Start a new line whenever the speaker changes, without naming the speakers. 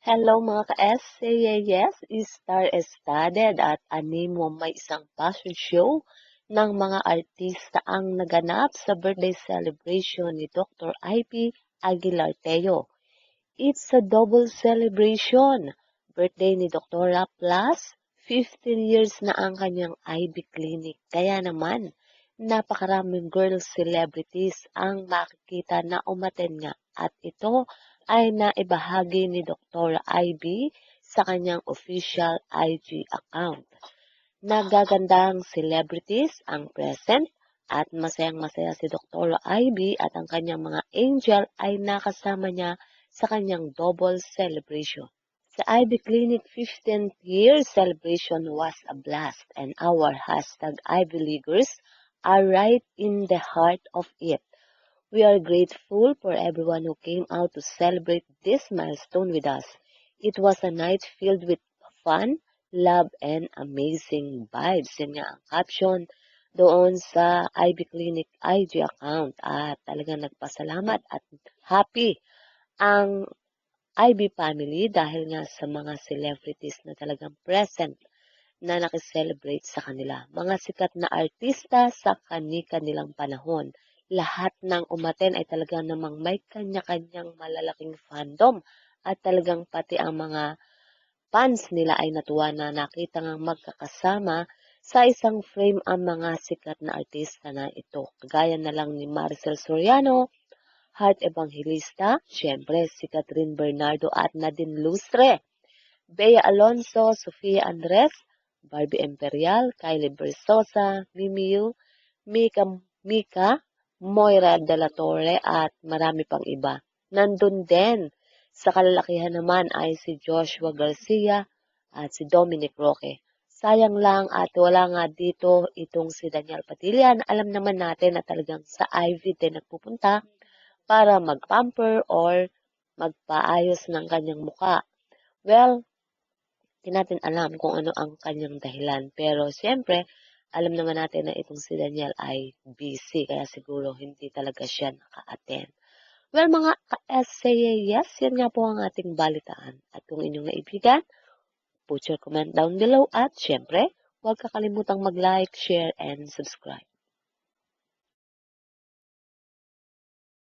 Hello mga ka-SCAS, star-studded at animo may isang fashion show ng mga artista ang naganap sa birthday celebration ni Dr. Ivy Aguilar Teo. It's a double celebration. Birthday ni Doktora plus 15 years na ang kanyang Ivy Clinic. Kaya naman, napakaraming girl celebrities ang makikita na umaten nga at ito ay naibahagi ni Dr. Ivy sa kanyang official IG account. Nagagandang celebrities ang present at masayang-masaya si Dr. Ivy at ang kanyang mga angel ay nakasama niya sa kanyang double celebration. Sa Ivy Clinic 15th year celebration was a blast and our hashtag Ivy Leaguers are right in the heart of it. We are grateful for everyone who came out to celebrate this milestone with us. It was a night filled with fun, love, and amazing vibes. Yan nga ang caption doon sa Ivy Clinic IG account. At talagang nagpasalamat at happy ang Ivy family dahil nga sa mga celebrities na talagang present na nakiselebrate sa kanila. Mga sikat na artista sa kani-kanilang panahon. Lahat ng umaten ay talagang namang may kanya-kanyang malalaking fandom at talagang pati ang mga fans nila ay natuwa na nakita ngang magkakasama sa isang frame ang mga sikat na artista na ito. Kagaya na lang ni Maricel Soriano, Heart Evangelista, syempre si Catherine Bernardo at Nadine Lustre, Bea Alonso, Sofia Andres, Barbie Imperial, Kylie Versosa, Mimiu, Mika, Moira de la Torre at marami pang iba. Nandun din sa kalalakihan naman ay si Joshua Garcia at si Dominic Roque. Sayang lang at wala nga dito itong si Daniel Padilla na alam naman natin na talagang sa Ivy din nagpupunta para mag-pamper or magpaayos ng kanyang muka. Well, di natin alam kung ano ang kanyang dahilan. Pero siyempre, alam naman natin na itong si Daniel ay busy. Kaya siguro hindi talaga siya naka-attend. Well, mga ka-SCAS, yan nga po ang ating balitaan. At kung inyong naibigan, put your comment down below. At siyempre, huwag kakalimutang mag-like, share, and subscribe.